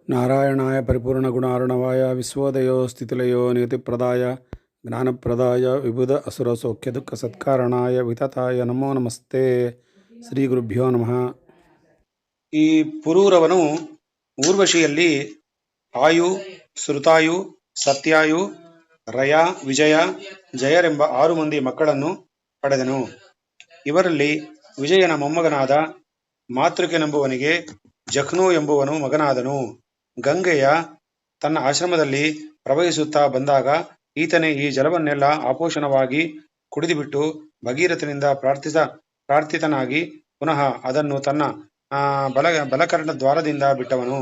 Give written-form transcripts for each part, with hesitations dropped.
ನಾರಾಯಣಾಯ ಪರಿಪೂರ್ಣಗುಣಾರ್ಣವಾಯ ವಿಶ್ವೋದಯೋ ಸ್ಥಿತಿಲಯೋ ನಿಯತಿಪ್ರದಾಯ ಜ್ಞಾನಪ್ರದಾಯ ವಿಬುಧ ಅಸುರ ಸೌಖ್ಯ ದುಃಖ ಸತ್ಕಾರಣಾಯ ವಿತತಾಯ ನಮೋ ನಮಸ್ತೆ. ಶ್ರೀ ಗುರುಭ್ಯೋ ನಮಃ. ಈ ಪುರೂರವನು ಊರ್ವಶಿಯಲ್ಲಿ ಆಯು, ಶ್ರುತಾಯು, ಸತ್ಯಾಯು, ರಯ, ವಿಜಯ, ಜಯರೆಂಬ 6 ಮಂದಿ ಮಕ್ಕಳನ್ನು ಪಡೆದನು. ಇವರಲ್ಲಿ ವಿಜಯನ ಮೊಮ್ಮಗನಾದ ಮಾತೃಕೆನೆಂಬುವನಿಗೆ ಜಖ್ನು ಎಂಬುವನು ಮಗನಾದನು. ಗಂಗೆಯ ತನ್ನ ಆಶ್ರಮದಲ್ಲಿ ಪ್ರವಹಿಸುತ್ತಾ ಬಂದಾಗ ಈತನೇ ಈ ಜಲವನ್ನೆಲ್ಲ ಆಪೋಷಣವಾಗಿ ಕುಡಿದುಬಿಟ್ಟು ಭಗೀರಥನಿಂದ ಪ್ರಾರ್ಥಿತನಾಗಿ ಪುನಃ ಅದನ್ನು ತನ್ನ ಬಲಕರ್ಣ ದ್ವಾರದಿಂದ ಬಿಟ್ಟವನು.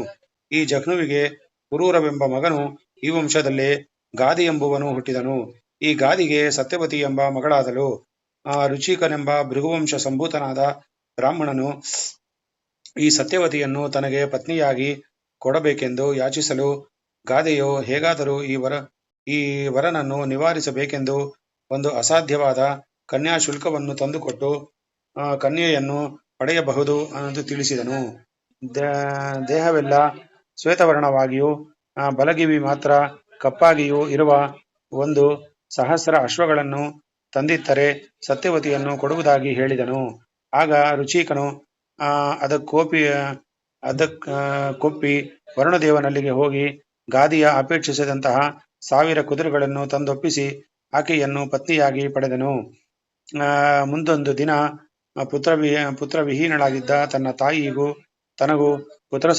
ಈ ಜಖ್ನುವಿಗೆ ಪುರೂರವೆಂಬ ಮಗನು. ಈ ವಂಶದಲ್ಲೇ ಗಾದಿ ಎಂಬುವನು ಹುಟ್ಟಿದನು. ಈ ಗಾದಿಗೆ ಸತ್ಯವತಿ ಎಂಬ ಮಗಳಾದಳು. ರುಚಿಕನೆಂಬ ಭೃಗುವಂಶ ಸಂಭೂತನಾದ ಬ್ರಾಹ್ಮಣನು ಈ ಸತ್ಯವತಿಯನ್ನು ತನಗೆ ಪತ್ನಿಯಾಗಿ ಕೊಡಬೇಕೆಂದು ಯಾಚಿಸಲು ಗಾದೆಯು ಹೇಗಾದರೂ ಈ ವರನನ್ನು ನಿವಾರಿಸಬೇಕೆಂದು ಒಂದು ಅಸಾಧ್ಯವಾದ ಕನ್ಯಾಶುಲ್ಕವನ್ನು ತಂದುಕೊಟ್ಟು ಕನ್ಯೆಯನ್ನು ಪಡೆಯಬಹುದು ಎಂದು ತಿಳಿಸಿದನು. ದೇಹವೆಲ್ಲ ಶ್ವೇತವರ್ಣವಾಗಿಯೂ ಬಲಗಿವಿ ಮಾತ್ರ ಕಪ್ಪಾಗಿಯೂ ಇರುವ 1,000 ಅಶ್ವಗಳನ್ನು ತಂದಿತ್ತರೆ ಸತ್ಯವತಿಯನ್ನು ಕೊಡುವುದಾಗಿ ಹೇಳಿದನು. ಆಗ ರುಚಿಕನು ಅದಕ್ಕೊಪ್ಪಿ ವರುಣದೇವನಲ್ಲಿಗೆ ಹೋಗಿ ಗಾದಿಯ ಅಪೇಕ್ಷಿಸಿದಂತಹ 1000 ಕುದುರೆಗಳನ್ನು ತಂದೊಪ್ಪಿಸಿ ಆಕೆಯನ್ನು ಪತ್ನಿಯಾಗಿ ಪಡೆದನು. ಮುಂದೊಂದು ದಿನ ಪುತ್ರವಿಹೀನಳಾಗಿದ್ದ ತನ್ನ ತಾಯಿಗೂ ತನಗೂ ಪುತ್ರ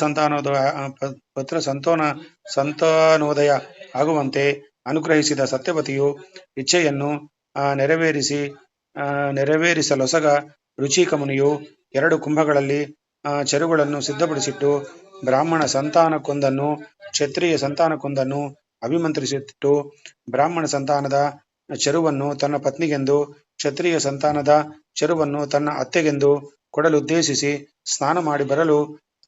ಸಂತಾನೋದಯ ಆಗುವಂತೆ ಅನುಗ್ರಹಿಸಿದ ಸತ್ಯವತಿಯು ಇಚ್ಛೆಯನ್ನು ನೆರವೇರಿಸಲೊಸಗ ರುಚಿಕ ಮುನಿಯು 2 ಕುಂಭಗಳಲ್ಲಿ ಚೆರುಗಳನ್ನು ಸಿದ್ಧಪಡಿಸಿಟ್ಟು ಬ್ರಾಹ್ಮಣ ಸಂತಾನಕ್ಕೊಂದನ್ನು ಕ್ಷತ್ರಿಯ ಸಂತಾನಕ್ಕೊಂದನ್ನು ಅಭಿಮಂತ್ರಿಸಿಟ್ಟು ಬ್ರಾಹ್ಮಣ ಸಂತಾನದ ಚೆರುವನ್ನು ತನ್ನ ಪತ್ನಿಗೆಂದು ಕ್ಷತ್ರಿಯ ಸಂತಾನದ ಚೆರುವನ್ನು ತನ್ನ ಅತ್ತೆಗೆಂದು ಕೊಡಲುದ್ದೇಶಿಸಿ ಸ್ನಾನ ಮಾಡಿ ಬರಲು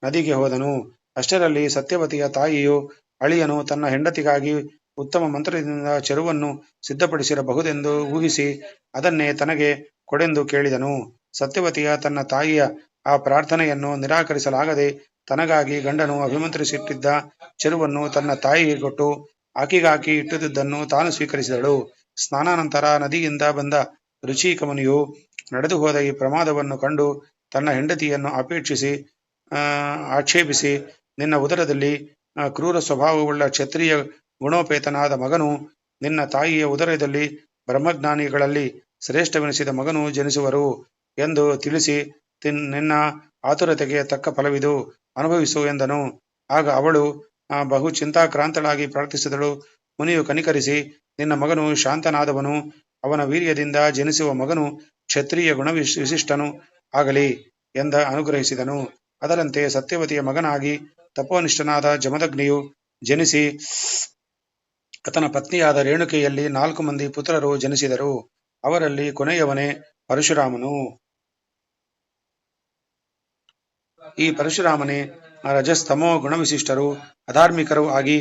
ನದಿಗೆ ಹೋದನು. ಅಷ್ಟರಲ್ಲಿ ಸತ್ಯವತಿಯ ತಾಯಿಯು ಅಳಿಯನು ತನ್ನ ಹೆಂಡತಿಗಾಗಿ ಉತ್ತಮ ಮಂತ್ರದಿಂದ ಚೆರುವನ್ನು ಸಿದ್ಧಪಡಿಸಿರಬಹುದೆಂದು ಊಹಿಸಿ ಅದನ್ನೇ ತನಗೆ ಕೊಡೆಂದು ಕೇಳಿದನು. ಸತ್ಯವತಿಯ ತನ್ನ ತಾಯಿಯ ಆ ಪ್ರಾರ್ಥನೆಯನ್ನು ನಿರಾಕರಿಸಲಾಗದೆ ತನಗಾಗಿ ಗಂಡನು ಅಭಿಮಂತ್ರಿಸಿಟ್ಟಿದ್ದ ಚೆರುವನ್ನು ತನ್ನ ತಾಯಿಗೆ ಕೊಟ್ಟು ಆಕೆಗಾಗಿ ಇಟ್ಟಿದ್ದುದನ್ನು ತಾನು ಸ್ವೀಕರಿಸಿದಳು. ಸ್ನಾನಾನಂತರ ನದಿಯಿಂದ ಬಂದ ರುಚಿಕ ಮುನಿಯು ನಡೆದು ಹೋದ ಈ ಪ್ರಮಾದವನ್ನು ಕಂಡು ತನ್ನ ಹೆಂಡತಿಯನ್ನು ಆಕ್ಷೇಪಿಸಿ ನಿನ್ನ ಉದರದಲ್ಲಿ ಕ್ರೂರ ಸ್ವಭಾವವುಳ್ಳ ಕ್ಷತ್ರಿಯ ಗುಣೋಪೇತನಾದ ಮಗನು, ನಿನ್ನ ತಾಯಿಯ ಉದರದಲ್ಲಿ ಬ್ರಹ್ಮಜ್ಞಾನಿಗಳಲ್ಲಿ ಶ್ರೇಷ್ಠವೆನಿಸಿದ ಮಗನು ಜನಿಸುವರು ಎಂದು ತಿಳಿಸಿ ನಿನ್ನ ಆತುರತೆಗೆ ತಕ್ಕ ಫಲವಿದು, ಅನುಭವಿಸು ಎಂದನು. ಆಗ ಅವಳು ಬಹು ಚಿಂತಾಕ್ರಾಂತಳಾಗಿ ಪ್ರಾರ್ಥಿಸಿದಳು. ಮುನಿಯು ಕನಿಕರಿಸಿ ನಿನ್ನ ಮಗನು ಶಾಂತನಾದವನು, ಅವನ ವೀರ್ಯದಿಂದ ಜನಿಸುವ ಮಗನು ಕ್ಷತ್ರಿಯ ಗುಣವಿಶಿಷ್ಟನು ಆಗಲಿ ಎಂದ ಅನುಗ್ರಹಿಸಿದನು. ಅದರಂತೆ ಸತ್ಯವತಿಯ ಮಗನಾಗಿ ತಪೋನಿಷ್ಠನಾದ ಜಮದಗ್ನಿಯು ಜನಿಸಿ ಆತನ ಪತ್ನಿಯಾದ ರೇಣುಕೆಯಲ್ಲಿ 4 ಮಂದಿ ಪುತ್ರರು ಜನಿಸಿದರು. ಅವರಲ್ಲಿ ಕೊನೆಯವನೇ ಪರಶುರಾಮನು. ಈ ಪರಶುರಾಮನೇ ರಜಸ್ತಮೋ ಗುಣವಿಶಿಷ್ಟರು ಅಧಾರ್ಮಿಕರು ಆಗಿ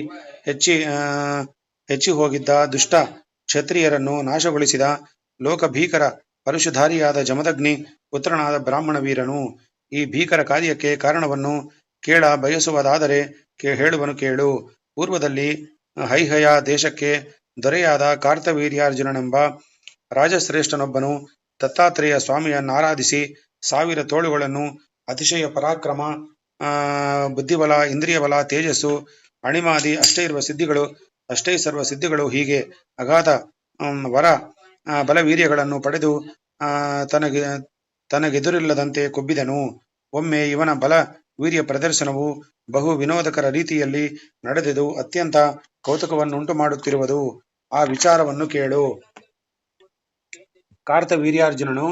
ಹೆಚ್ಚಿ ಹೋಗಿದ್ದ ದುಷ್ಟ ಕ್ಷತ್ರಿಯರನ್ನು ನಾಶಗೊಳಿಸಿದ ಲೋಕಭೀಕರ ಪರಶುಧಾರಿಯಾದ ಜಮದಗ್ನಿ ಪುತ್ರನಾದ ಬ್ರಾಹ್ಮಣ ವೀರನು. ಈ ಭೀಕರ ಕಾರ್ಯಕ್ಕೆ ಕಾರಣವನ್ನು ಕೇಳ ಬಯಸುವುದಾದರೆ ಹೇಳುವನು ಕೇಳು. ಪೂರ್ವದಲ್ಲಿ ಹೈಹಯ ದೇಶಕ್ಕೆ ದೊರೆಯಾದ ಕಾರ್ತವೀರ್ಯಾರ್ಜುನನೆಂಬ ರಾಜಶ್ರೇಷ್ಠನೊಬ್ಬನು ದತ್ತಾತ್ರೇಯ ಸ್ವಾಮಿಯನ್ನಾರಾಧಿಸಿ 1000 ತೋಳುಗಳನ್ನು, ಅತಿಶಯ ಪರಾಕ್ರಮ, ಬುದ್ಧಿಬಲ, ಇಂದ್ರಿಯಬಲ, ತೇಜಸ್ಸು, ಅಣಿಮಾದಿ ಅಷ್ಟೇ ಸರ್ವ ಸಿದ್ಧಿಗಳು ಹೀಗೆ ಅಗಾಧ ವರ ಬಲವೀರ್ಯಗಳನ್ನು ಪಡೆದು ತನಗೆದುರಿಲ್ಲದಂತೆ ಕೊಬ್ಬಿದನು. ಒಮ್ಮೆ ಇವನ ಬಲ ವೀರ್ಯ ಪ್ರದರ್ಶನವು ಬಹು ವಿನೋದಕರ ರೀತಿಯಲ್ಲಿ ನಡೆದು ಅತ್ಯಂತ ಕೌತುಕವನ್ನುಂಟು ಮಾಡುತ್ತಿರುವುದು. ಆ ವಿಚಾರವನ್ನು ಕೇಳು. ಕಾರ್ತವೀರ್ಯಾರ್ಜುನನು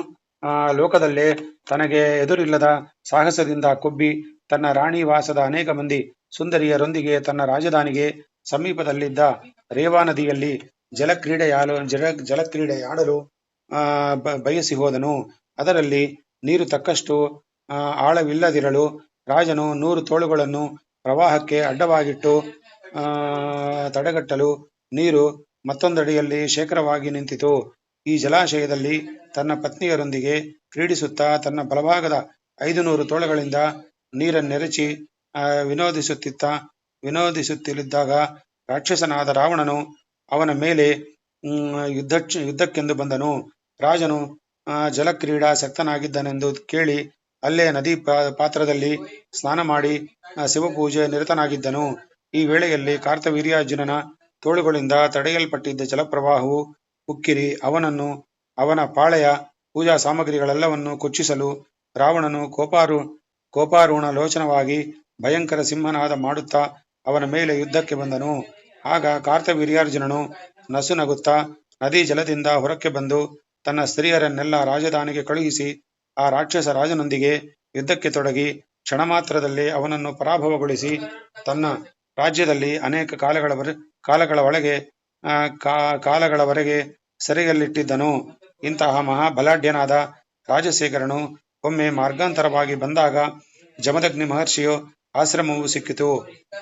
ಲೋಕದಲ್ಲೇ ತನಗೆ ಎದುರಿಲ್ಲದ ಸಾಹಸದಿಂದ ಕೊಬ್ಬಿ ತನ್ನ ರಾಣಿವಾಸದ ಅನೇಕ ಮಂದಿ ಸುಂದರಿಯರೊಂದಿಗೆ ತನ್ನ ರಾಜಧಾನಿಗೆ ಸಮೀಪದಲ್ಲಿದ್ದ ರೇವಾ ನದಿಯಲ್ಲಿ ಜಲಕ್ರೀಡೆಯಾಡಲು ಬಯಸಿ ಹೋದನು. ಅದರಲ್ಲಿ ನೀರು ತಕ್ಕಷ್ಟು ಆಳವಿಲ್ಲದಿರಲು ರಾಜನು 100 ತೋಳುಗಳನ್ನು ಪ್ರವಾಹಕ್ಕೆ ಅಡ್ಡವಾಗಿಟ್ಟು ತಡೆಗಟ್ಟಲು ನೀರು ಮತ್ತೊಂದೆಡೆಯಲ್ಲಿ ಶೇಖರವಾಗಿ ನಿಂತಿತು. ಈ ಜಲಾಶಯದಲ್ಲಿ ತನ್ನ ಪತ್ನಿಯರೊಂದಿಗೆ ಕ್ರೀಡಿಸುತ್ತಾ ತನ್ನ ಬಲಭಾಗದ 500 ತೋಳುಗಳಿಂದ ನೀರನ್ನೆರಚಿ ವಿನೋದಿಸುತ್ತಿದ್ದ ವಿನೋದಿಸುತ್ತಿದ್ದಾಗ ರಾಕ್ಷಸನಾದ ರಾವಣನು ಅವನ ಮೇಲೆ ಯುದ್ಧಕ್ಕೆಂದು ಬಂದನು. ರಾಜನು ಜಲಕ್ರೀಡಾಸಕ್ತನಾಗಿದ್ದನೆಂದು ಕೇಳಿ ಅಲ್ಲೇ ನದಿ ಪಾತ್ರದಲ್ಲಿ ಸ್ನಾನ ಮಾಡಿ ಶಿವಪೂಜೆ ನಿರತನಾಗಿದ್ದನು. ಈ ವೇಳೆಯಲ್ಲಿ ಕಾರ್ತವೀರ್ಯಾರ್ಜುನನ ತೋಳುಗಳಿಂದ ತಡೆಯಲ್ಪಟ್ಟಿದ್ದ ಜಲಪ್ರವಾಹವು ಉಕ್ಕಿರಿ ಅವನನ್ನು ಅವನ ಪಾಳೆಯ ಪೂಜಾ ಸಾಮಗ್ರಿಗಳೆಲ್ಲವನ್ನು ಕೊಚ್ಚಿಸಲು ರಾವಣನು ಕೋಪಾರೂಢ ಲೋಚನವಾಗಿ ಭಯಂಕರ ಸಿಂಹನಾದ ಮಾಡುತ್ತಾ ಅವನ ಮೇಲೆ ಯುದ್ಧಕ್ಕೆ ಬಂದನು. ಆಗ ಕಾರ್ತವೀರ್ಯಾರ್ಜುನನು ನಸುನಗುತ್ತಾ ನದಿ ಜಲದಿಂದ ಹೊರಕ್ಕೆ ಬಂದು ತನ್ನ ಸ್ತ್ರೀಯರನ್ನೆಲ್ಲ ರಾಜಧಾನಿಗೆ ಕಳುಹಿಸಿ ಆ ರಾಕ್ಷಸ ರಾಜನೊಂದಿಗೆ ಯುದ್ಧಕ್ಕೆ ತೊಡಗಿ ಕ್ಷಣ ಮಾತ್ರದಲ್ಲಿ ಅವನನ್ನು ಪರಾಭವಗೊಳಿಸಿ ತನ್ನ ರಾಜ್ಯದಲ್ಲಿ ಅನೇಕ ಕಾಲಗಳವರೆಗೆ ಸೆರೆಯಲ್ಲಿಟ್ಟಿದ್ದನು. ಇಂತಹ ಮಹಾಬಲಾಢ್ಯನಾದ ರಾಜಶೇಖರನು ಒಮ್ಮೆ ಮಾರ್ಗಾಂತರವಾಗಿ ಬಂದಾಗ ಜಮದಗ್ನಿ ಮಹರ್ಷಿಯ ಆಶ್ರಮವು ಸಿಕ್ಕಿತು.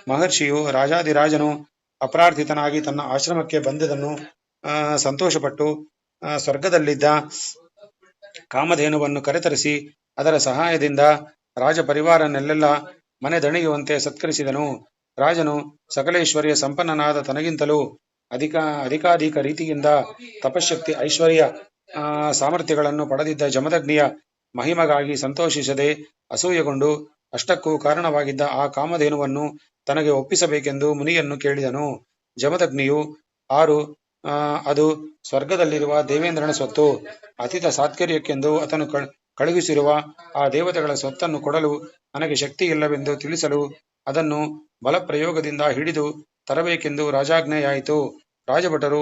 ಮಹರ್ಷಿಯು ರಾಜಾದಿರಾಜನು ಅಪ್ರಾರ್ಥಿತನಾಗಿ ತನ್ನ ಆಶ್ರಮಕ್ಕೆ ಬಂದದನ್ನು ಸಂತೋಷಪಟ್ಟು ಸ್ವರ್ಗದಲ್ಲಿದ್ದ ಕಾಮಧೇನುವನ್ನು ಕರೆತರಿಸಿ ಅದರ ಸಹಾಯದಿಂದ ರಾಜಪರಿವಾರನೆಲ್ಲೆಲ್ಲ ಮನೆದಣಿಯುವಂತೆ ಸತ್ಕರಿಸಿದನು. ರಾಜನು ಸಕಲೇಶ್ವರ್ಯ ಸಂಪನ್ನನಾದ ತನಗಿಂತಲೂ ಅಧಿಕಾಧಿಕ ರೀತಿಯಿಂದ ತಪಶಕ್ತಿ ಐಶ್ವರ್ಯ ಸಾಮರ್ಥ್ಯಗಳನ್ನು ಪಡೆದಿದ್ದ ಜಮದಗ್ನಿಯ ಮಹಿಮೆಗಾಗಿ ಸಂತೋಷಿಸದೆ ಅಸೂಯೆಗೊಂಡು ಅಷ್ಟಕ್ಕೂ ಕಾರಣವಾಗಿದ್ದ ಆ ಕಾಮಧೇನುವನ್ನು ತನಗೆ ಒಪ್ಪಿಸಬೇಕೆಂದು ಮುನಿಯನ್ನು ಕೇಳಿದನು. ಜಮದಗ್ನಿಯು ಅದು ಸ್ವರ್ಗದಲ್ಲಿರುವ ದೇವೇಂದ್ರನ ಸ್ವತ್ತು, ಅತಿಥ ಸಾತ್ಕರ್ಯಕ್ಕೆಂದು ಆತನು ಕಳುಹಿಸಿರುವ ಆ ದೇವತೆಗಳ ಸ್ವತ್ತನ್ನು ಕೊಡಲು ನನಗೆ ಶಕ್ತಿ ಇಲ್ಲವೆಂದು ತಿಳಿಸಲು ಅದನ್ನು ಬಲಪ್ರಯೋಗದಿಂದ ಹಿಡಿದು ತರಬೇಕೆಂದು ರಾಜಾಜ್ಞೆಯಾಯಿತು. ರಾಜಭಟರು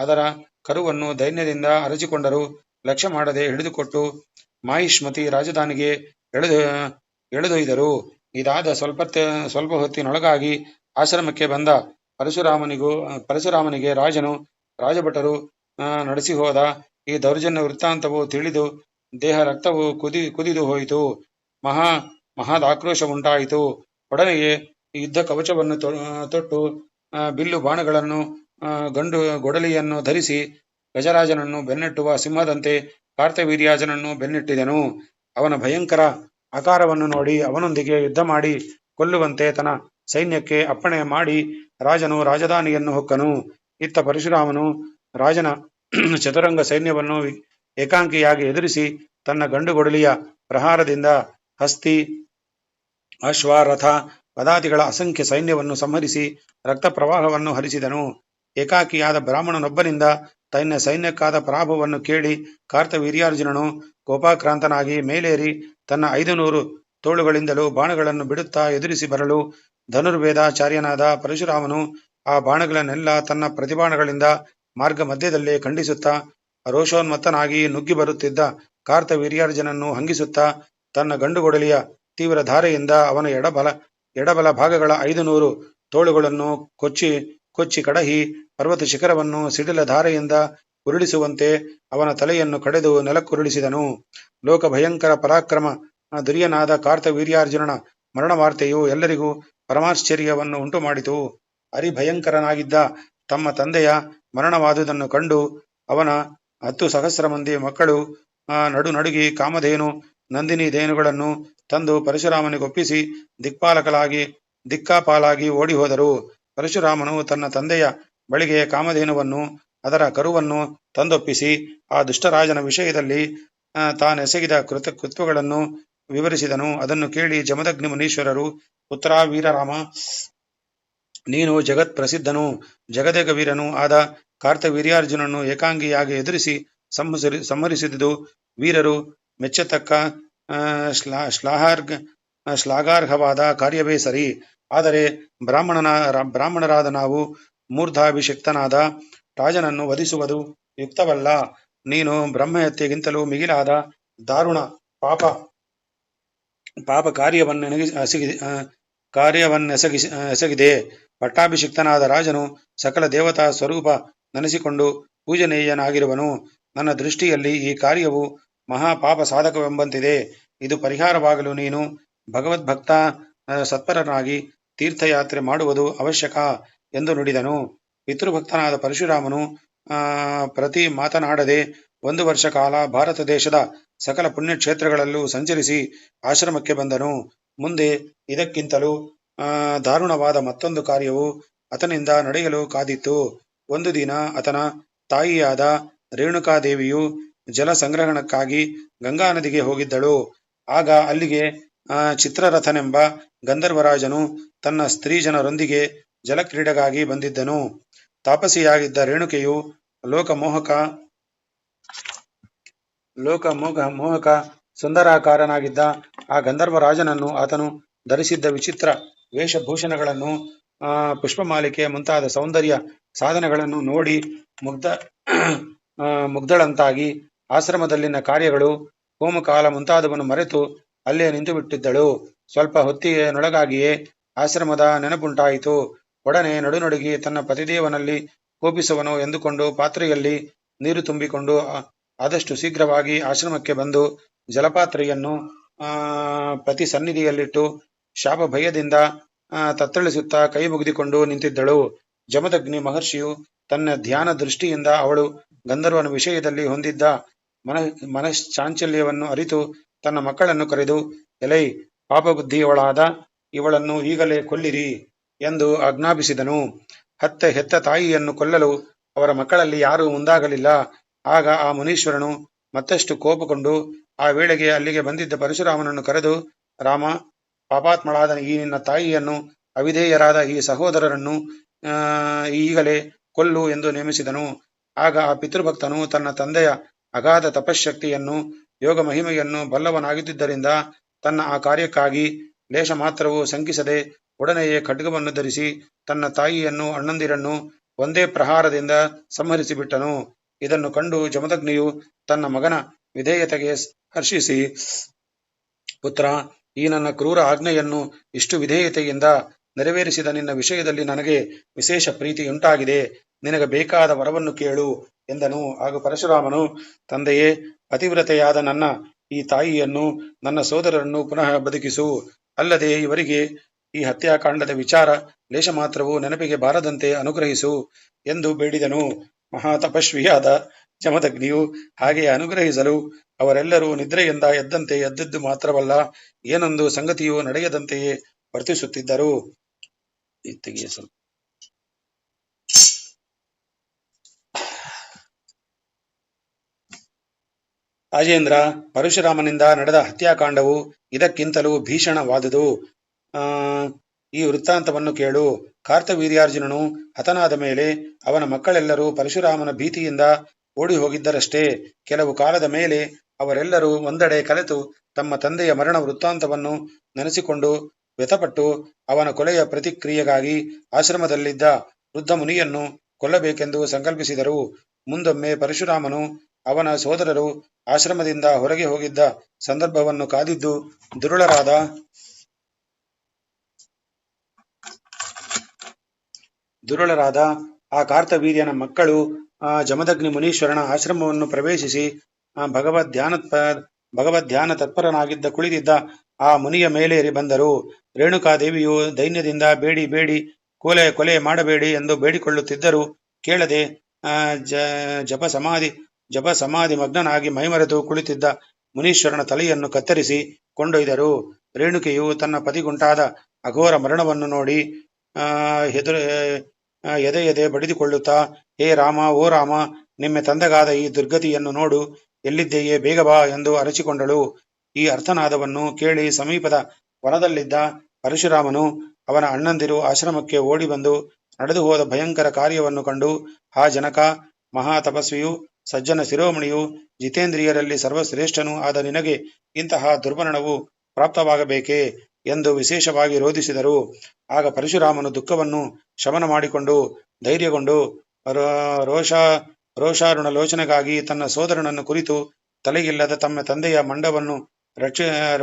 ಅದರ ಕರುವನ್ನು ದೈನ್ಯದಿಂದ ಅರಚಿಕೊಂಡರೂ ಲಕ್ಷ್ಯ ಮಾಡದೆ ಹಿಡಿದುಕೊಟ್ಟು ಮಾಹಿಷ್ಮತಿ ರಾಜಧಾನಿಗೆ ಎಳೆದೊಯ್ದರು. ಇದಾದ ಸ್ವಲ್ಪ ಹೊತ್ತಿನೊಳಗಾಗಿ ಆಶ್ರಮಕ್ಕೆ ಬಂದ ಪರಶುರಾಮನಿಗೆ ರಾಜಭಟರು ನಡೆಸಿಹೋದ ಈ ದೌರ್ಜನ್ಯ ವೃತ್ತಾಂತವು ತಿಳಿದು ದೇಹ ರಕ್ತವು ಕುದಿದು ಹೋಯಿತು. ಮಹದಾಕ್ರೋಶ ಉಂಟಾಯಿತು. ಒಡನೆಯೇ ಯುದ್ಧ ಕವಚವನ್ನು ತೊಟ್ಟು ಬಿಲ್ಲು ಬಾಣಗಳನ್ನು ಗಂಡು ಗೊಡಲಿಯನ್ನು ಧರಿಸಿ ಗಜರಾಜನನ್ನು ಬೆನ್ನಟ್ಟುವ ಸಿಂಹದಂತೆ ಕಾರ್ತವೀರ್ಯಾರ್ಜುನನ್ನು ಬೆನ್ನಟ್ಟಿದನು. ಅವನ ಭಯಂಕರ ಆಕಾರವನ್ನು ನೋಡಿ ಅವನೊಂದಿಗೆ ಯುದ್ಧ ಮಾಡಿ ಕೊಲ್ಲುವಂತೆ ತನ್ನ ಸೈನ್ಯಕ್ಕೆ ಅಪ್ಪಣೆ ಮಾಡಿ ರಾಜನು ರಾಜಧಾನಿಯನ್ನು ಹೊಕ್ಕನು. ಇತ್ತ ಪರಶುರಾಮನು ರಾಜನ ಚತುರಂಗ ಸೈನ್ಯವನ್ನು ಏಕಾಂಗಿಯಾಗಿ ಎದುರಿಸಿ ತನ್ನ ಗಂಡುಗೊಡಲಿಯ ಪ್ರಹಾರದಿಂದ ಹಸ್ತಿ, ಅಶ್ವ, ರಥ, ಪದಾತಿಗಳ ಅಸಂಖ್ಯ ಸೈನ್ಯವನ್ನು ಸಂಹರಿಸಿ ರಕ್ತ ಪ್ರವಾಹವನ್ನು ಹರಿಸಿದನು. ಏಕಾಕಿಯಾದ ಬ್ರಾಹ್ಮಣನೊಬ್ಬನಿಂದ ತನ್ನ ಸೈನ್ಯಕ್ಕಾದ ಪರಾಭವವನ್ನು ಕೇಳಿ ಕಾರ್ತವೀರ್ಯಾರ್ಜುನನು ಕೋಪಾಕ್ರಾಂತನಾಗಿ ಮೇಲೇರಿ ತನ್ನ 500 ತೋಳುಗಳಿಂದಲೂ ಬಾಣಗಳನ್ನು ಬಿಡುತ್ತಾ ಎದುರಿಸಿ ಬರಲು ಧನುರ್ವೇದಾಚಾರ್ಯನಾದ ಪರಶುರಾಮನು ಆ ಬಾಣಗಳನ್ನೆಲ್ಲ ತನ್ನ ಪ್ರತಿಬಾಣಗಳಿಂದ ಮಾರ್ಗ ಮಧ್ಯದಲ್ಲೇ ಖಂಡಿಸುತ್ತಾ ರೋಷೋನ್ಮತ್ತನಾಗಿ ನುಗ್ಗಿ ಬರುತ್ತಿದ್ದ ಕಾರ್ತವೀರ್ಯಾರ್ಜುನನ್ನು ಹಂಗಿಸುತ್ತಾ ತನ್ನ ಗಂಡುಗೊಡಲಿಯ ತೀವ್ರ ಧಾರೆಯಿಂದ ಅವನ ಎಡಬಲ ಭಾಗಗಳ 500 ತೋಳುಗಳನ್ನು ಕೊಚ್ಚಿ ಕಡಹಿ ಪರ್ವತ ಶಿಖರವನ್ನು ಸಿಡಿಲ ಧಾರೆಯಿಂದ ಉರುಳಿಸುವಂತೆ ಅವನ ತಲೆಯನ್ನು ಕಡೆದು ನೆಲಕ್ಕುರುಳಿಸಿದನು. ಲೋಕ ಭಯಂಕರ ಪರಾಕ್ರಮ ದುರ್ಯನಾದ ಕಾರ್ತವೀರ್ಯಾರ್ಜುನನ ಮರಣವಾರ್ತೆಯು ಎಲ್ಲರಿಗೂ ಪರಮಾಶ್ಚರ್ಯವನ್ನು ಉಂಟುಮಾಡಿತು. ಹರಿಭಯಂಕರನಾಗಿದ್ದ ತಮ್ಮ ತಂದೆಯ ಮರಣವಾದುದನ್ನು ಕಂಡು ಅವನ 10,000 ಮಂದಿ ಮಕ್ಕಳು ನಡುಗಿ ಕಾಮಧೇನು, ನಂದಿನಿ ಧೇನುಗಳನ್ನು ತಂದು ಪರಶುರಾಮನಿಗೊಪ್ಪಿಸಿ ದಿಕ್ಕಾಪಾಲಾಗಿ ಓಡಿಹೋದರು. ಪರಶುರಾಮನು ತನ್ನ ತಂದೆಯ ಬಳಿಗೆ ಕಾಮಧೇನುವನ್ನು ಅದರ ಕರುವನ್ನು ತಂದೊಪ್ಪಿಸಿ ಆ ದುಷ್ಟರಾಜನ ವಿಷಯದಲ್ಲಿ ತಾನೆಸಗಿದ ಕೃತ್ಯಗಳನ್ನು ವಿವರಿಸಿದನು. ಅದನ್ನು ಕೇಳಿ ಜಮದಗ್ನಿ ಮುನೀಶ್ವರರು, ಪುತ್ರ ವೀರರಾಮ, ನೀನು ಜಗತ್ ಪ್ರಸಿದ್ಧನೂ ಜಗದೇಕ ವೀರನೂ ಆದ ಕಾರ್ತವೀರ್ಯಾರ್ಜುನನ್ನು ಏಕಾಂಗಿಯಾಗಿ ಎದುರಿಸಿ ಸಂಹರಿಸಿದುದು ವೀರರು ಮೆಚ್ಚತಕ್ಕ ಶ್ಲಾಘಾರ್ಹವಾದ ಕಾರ್ಯವೇ ಸರಿ. ಆದರೆ ಬ್ರಾಹ್ಮಣರಾದ ನಾವು ಮೂರ್ಧಾಭಿಷಿಕ್ತನಾದ ರಾಜನನ್ನು ವಧಿಸುವುದು ಯುಕ್ತವಲ್ಲ. ನೀನು ಬ್ರಹ್ಮಹತ್ಯೆಗಿಂತಲೂ ಮಿಗಿಲಾದ ದಾರುಣ ಪಾಪ ಕಾರ್ಯವನ್ನೆಸಗಿದೆ. ಪಟ್ಟಾಭಿಷಿಕ್ತನಾದ ರಾಜನು ಸಕಲ ದೇವತಾ ಸ್ವರೂಪ ನೆನೆಸಿಕೊಂಡು ಪೂಜನೀಯನಾಗಿರುವನು. ನನ್ನ ದೃಷ್ಟಿಯಲ್ಲಿ ಈ ಕಾರ್ಯವು ಮಹಾಪಾಪ ಸಾಧಕವೆಂಬಂತಿದೆ. ಇದು ಪರಿಹಾರವಾಗಲು ನೀನು ಭಗವದ್ಭಕ್ತ ಸತ್ಪರನಾಗಿ ತೀರ್ಥಯಾತ್ರೆ ಮಾಡುವುದು ಅವಶ್ಯಕ ಎಂದು ನುಡಿದನು. ಪಿತೃಭಕ್ತನಾದ ಪರಶುರಾಮನು ಪ್ರತಿ ಮಾತನಾಡದೆ 1 ವರ್ಷ ಕಾಲ ಭಾರತ ದೇಶದ ಸಕಲ ಪುಣ್ಯಕ್ಷೇತ್ರಗಳಲ್ಲೂ ಸಂಚರಿಸಿ ಆಶ್ರಮಕ್ಕೆ ಬಂದನು. ಮುಂದೆ ಇದಕ್ಕಿಂತಲೂ ದಾರುಣವಾದ ಮತ್ತೊಂದು ಕಾರ್ಯವು ಆತನಿಂದ ನಡೆಯಲು ಕಾದಿತ್ತು. ಒಂದು ದಿನ ಆತನ ತಾಯಿಯಾದ ರೇಣುಕಾದೇವಿಯು ಜಲ ಸಂಗ್ರಹಣಕ್ಕಾಗಿ ಗಂಗಾ ನದಿಗೆ ಹೋಗಿದ್ದಳು. ಆಗ ಅಲ್ಲಿಗೆ ಚಿತ್ರರಥನೆಂಬ ಗಂಧರ್ವರಾಜನು ತನ್ನ ಸ್ತ್ರೀ ಜನರೊಂದಿಗೆ ಜಲಕ್ರೀಡೆಗಾಗಿ ಬಂದಿದ್ದನು. ತಾಪಸಿಯಾಗಿದ್ದ ರೇಣುಕೆಯು ಲೋಕಮೋಹಕ ಸುಂದರಾಕಾರನಾಗಿದ್ದ ಆ ಗಂಧರ್ವರಾಜನನ್ನು, ಆತನು ಧರಿಸಿದ್ದ ವಿಚಿತ್ರ ವೇಷಭೂಷಣಗಳನ್ನು, ಪುಷ್ಪಮಾಲಿಕೆ ಮುಂತಾದ ಸೌಂದರ್ಯ ಸಾಧನಗಳನ್ನು ನೋಡಿ ಮುಗ್ಧಳಂತಾಗಿ ಆಶ್ರಮದಲ್ಲಿನ ಕಾರ್ಯಗಳು, ಹೋಮಕಾಲ ಮುಂತಾದವನ್ನು ಮರೆತು ಅಲ್ಲೇ ನಿಂತುಬಿಟ್ಟಿದ್ದಳು. ಸ್ವಲ್ಪ ಹೊತ್ತಿನೊಳಗಾಗಿಯೇ ಆಶ್ರಮದ ನೆನಪುಂಟಾಯಿತು. ಒಡನೆ ನಡುನಡುಗಿ ತನ್ನ ಪತಿದೇವನಲ್ಲಿ ಕೋಪಿಸುವನು ಎಂದುಕೊಂಡು ಪಾತ್ರೆಯಲ್ಲಿ ನೀರು ತುಂಬಿಕೊಂಡು ಆದಷ್ಟು ಶೀಘ್ರವಾಗಿ ಆಶ್ರಮಕ್ಕೆ ಬಂದು ಜಲಪಾತ್ರೆಯನ್ನು ಪತಿ ಸನ್ನಿಧಿಯಲ್ಲಿಟ್ಟು ಶಾಪ ಭಯದಿಂದ ತತ್ತಳಿಸುತ್ತಾ ಕೈ ಮುಗಿದುಕೊಂಡು ನಿಂತಿದ್ದಳು. ಜಮದಗ್ನಿ ಮಹರ್ಷಿಯು ತನ್ನ ಧ್ಯಾನ ದೃಷ್ಟಿಯಿಂದ ಅವಳು ಗಂಧರ್ವನ ವಿಷಯದಲ್ಲಿ ಹೊಂದಿದ್ದ ಮನಶ್ಚಾಂಚಲ್ಯವನ್ನು ಅರಿತು ತನ್ನ ಮಕ್ಕಳನ್ನು ಕರೆದು, ಎಲೈ ಪಾಪಬುದ್ಧಿಯವಳಾದ ಇವಳನ್ನು ಈಗಲೇ ಕೊಲ್ಲಿರಿ ಎಂದು ಆಜ್ಞಾಪಿಸಿದನು. ಹೆತ್ತ ತಾಯಿಯನ್ನು ಕೊಲ್ಲಲು ಅವರ ಮಕ್ಕಳಲ್ಲಿ ಯಾರೂ ಮುಂದಾಗಲಿಲ್ಲ. ಆಗ ಆ ಮುನೀಶ್ವರನು ಮತ್ತಷ್ಟು ಕೋಪಗೊಂಡು ಆ ವೇಳೆಗೆ ಅಲ್ಲಿಗೆ ಬಂದಿದ್ದ ಪರಶುರಾಮನನ್ನು ಕರೆದು, ರಾಮ, ಪಾಪಾತ್ಮಳಾದ ಈ ನಿನ್ನ ತಾಯಿಯನ್ನು, ಅವಿಧೇಯರಾದ ಈ ಸಹೋದರರನ್ನು ಈಗಲೇ ಕೊಲ್ಲು ಎಂದು ನೇಮಿಸಿದನು. ಆಗ ಆ ಪಿತೃಭಕ್ತನು ತನ್ನ ತಂದೆಯ ಅಗಾಧ ತಪಶ್ಶಕ್ತಿಯನ್ನು, ಯೋಗ ಮಹಿಮೆಯನ್ನು ಬಲ್ಲವನಾಗಿದ್ದರಿಂದ ತನ್ನ ಆ ಕಾರ್ಯಕ್ಕಾಗಿ ಲೇಷ ಮಾತ್ರವೂ ಶಂಕಿಸದೆ ಒಡನೆಯೇ ಖಡ್ಗವನ್ನು ಧರಿಸಿ ತನ್ನ ತಾಯಿಯನ್ನು ಅಣ್ಣಂದಿರನ್ನು ಒಂದೇ ಪ್ರಹಾರದಿಂದ ಸಂಹರಿಸಿಬಿಟ್ಟನು. ಇದನ್ನು ಕಂಡು ಜಮದಗ್ನಿಯು ತನ್ನ ಮಗನ ವಿಧೇಯತೆಗೆ ಹರ್ಷಿಸಿ, ಪುತ್ರ, ಈ ನನ್ನ ಕ್ರೂರ ಆಜ್ಞೆಯನ್ನು ಇಷ್ಟು ವಿಧೇಯತೆಯಿಂದ ನೆರವೇರಿಸಿದ ನಿನ್ನ ವಿಷಯದಲ್ಲಿ ನನಗೆ ವಿಶೇಷ ಪ್ರೀತಿಯುಂಟಾಗಿದೆ. ನಿನಗೆ ಬೇಕಾದ ವರವನ್ನು ಕೇಳು ಎಂದನು. ಆಗ ಪರಶುರಾಮನು, ತಂದೆಯೇ, ಪತಿವ್ರತೆಯಾದ ನನ್ನ ಈ ತಾಯಿಯನ್ನು, ನನ್ನ ಸೋದರರನ್ನು ಪುನಃ ಬದುಕಿಸು. ಅಲ್ಲದೆ ಇವರಿಗೆ ಈ ಹತ್ಯಾಕಾಂಡದ ವಿಚಾರ ಲೇಷ ಮಾತ್ರವೂ ನೆನಪಿಗೆ ಬಾರದಂತೆ ಅನುಗ್ರಹಿಸು ಎಂದು ಬೇಡಿದನು. ಮಹಾತಪಸ್ವಿಯಾದ ಜಮದಗ್ನಿಯು ಹಾಗೆ ಅನುಗ್ರಹಿಸಲು ಅವರೆಲ್ಲರೂ ನಿದ್ರೆಯಿಂದ ಎದ್ದಂತೆ ಎದ್ದದ್ದು ಮಾತ್ರವಲ್ಲ, ಏನೊಂದು ಸಂಗತಿಯು ನಡೆಯದಂತೆಯೇ ವರ್ತಿಸುತ್ತಿದ್ದರು. ರಾಜೇಂದ್ರ, ಪರಶುರಾಮನಿಂದ ನಡೆದ ಹತ್ಯಾಕಾಂಡವು ಇದಕ್ಕಿಂತಲೂ ಭೀಷಣವಾದುದು. ಈ ವೃತ್ತಾಂತವನ್ನು ಕೇಳು. ಕಾರ್ತವೀರ್ಯಾರ್ಜುನನು ಹತನಾದ ಮೇಲೆ ಅವನ ಮಕ್ಕಳೆಲ್ಲರೂ ಪರಶುರಾಮನ ಭೀತಿಯಿಂದ ಓಡಿ ಹೋಗಿದ್ದರಷ್ಟೇ. ಕೆಲವು ಕಾಲದ ಮೇಲೆ ಅವರೆಲ್ಲರೂ ಒಂದೆಡೆ ಕಲೆತು ತಮ್ಮ ತಂದೆಯ ಮರಣ ವೃತ್ತಾಂತವನ್ನು ನೆನೆಸಿಕೊಂಡು ವ್ಯಥಪಟ್ಟು ಅವನ ಕೊಲೆಯ ಪ್ರತಿಕ್ರಿಯೆಗಾಗಿ ಆಶ್ರಮದಲ್ಲಿದ್ದ ವೃದ್ಧ ಮುನಿಯನ್ನು ಕೊಲ್ಲಬೇಕೆಂದು ಸಂಕಲ್ಪಿಸಿದರು. ಮುಂದೊಮ್ಮೆ ಪರಶುರಾಮನು ಅವನ ಸೋದರರು ಆಶ್ರಮದಿಂದ ಹೊರಗೆ ಹೋಗಿದ್ದ ಸಂದರ್ಭವನ್ನು ಕಾದಿದ್ದು ದುರುಳರಾದ ಆ ಕಾರ್ತವೀರ್ಯನ ಮಕ್ಕಳು ಜಮದಗ್ನಿ ಮುನೀಶ್ವರನ ಆಶ್ರಮವನ್ನು ಪ್ರವೇಶಿಸಿ ಭಗವದ್ಧ್ಯಾನ ತತ್ಪರನಾಗಿದ್ದ ಕುಳಿತಿದ್ದ ಆ ಮುನಿಯ ಮೇಲೇರಿ ಬಂದರು. ರೇಣುಕಾದೇವಿಯು ದೈನ್ಯದಿಂದ ಬೇಡಿ ಕೊಲೆ ಮಾಡಬೇಡಿ ಎಂದು ಬೇಡಿಕೊಳ್ಳುತ್ತಿದ್ದರೂ ಕೇಳದೆ ಜಪ ಸಮಾಧಿ ಮಗ್ನನಾಗಿ ಮೈಮರೆತು ಕುಳಿತಿದ್ದ ಮುನೀಶ್ವರನ ತಲೆಯನ್ನು ಕತ್ತರಿಸಿ ಕೊಂಡೊಯ್ದರು. ರೇಣುಕೆಯು ತನ್ನ ಪತಿಗುಂಟಾದ ಅಘೋರ ಮರಣವನ್ನು ನೋಡಿ ಎದೆ ಬಡಿದುಕೊಳ್ಳುತ್ತಾ, ಹೇ ರಾಮ, ಓ ರಾಮ, ನಿಮ್ಮೆ ತಂದೆಗಾದ ಈ ದುರ್ಗತಿಯನ್ನು ನೋಡು, ಎಲ್ಲಿದ್ದೆಯೇ, ಬೇಗ ಬಾ ಎಂದು ಅರಚಿಕೊಂಡಳು. ಈ ಅರ್ಥನಾದವನ್ನು ಕೇಳಿ ಸಮೀಪದ ವನದಲ್ಲಿದ್ದ ಪರಶುರಾಮನು ಅವನ ಅಣ್ಣಂದಿರು ಆಶ್ರಮಕ್ಕೆ ಓಡಿ ಬಂದು ನಡೆದು ಹೋದ ಭಯಂಕರ ಕಾರ್ಯವನ್ನು ಕಂಡು, ಹಾ ಜನಕ, ಮಹಾ ತಪಸ್ವಿಯು, ಸಜ್ಜನ ಶಿರೋಮಣಿಯು, ಜಿತೇಂದ್ರಿಯರಲ್ಲಿ ಸರ್ವಶ್ರೇಷ್ಠನೂ ಆದ ನಿನಗೆ ಇಂತಹ ದುರ್ಮರಣವು ಪ್ರಾಪ್ತವಾಗಬೇಕೇ ಎಂದು ವಿಶೇಷವಾಗಿ ರೋಧಿಸಿದರು. ಆಗ ಪರಶುರಾಮನು ದುಃಖವನ್ನು ಶಮನ ಮಾಡಿಕೊಂಡು ಧೈರ್ಯಗೊಂಡು ರೋಷಾರುಣ ಲೋಚನೆಗಾಗಿ ತನ್ನ ಸೋದರನನ್ನು ಕುರಿತು, ತಲೆಯಿಲ್ಲದ ತಮ್ಮ ತಂದೆಯ ಮಂಡವನ್ನು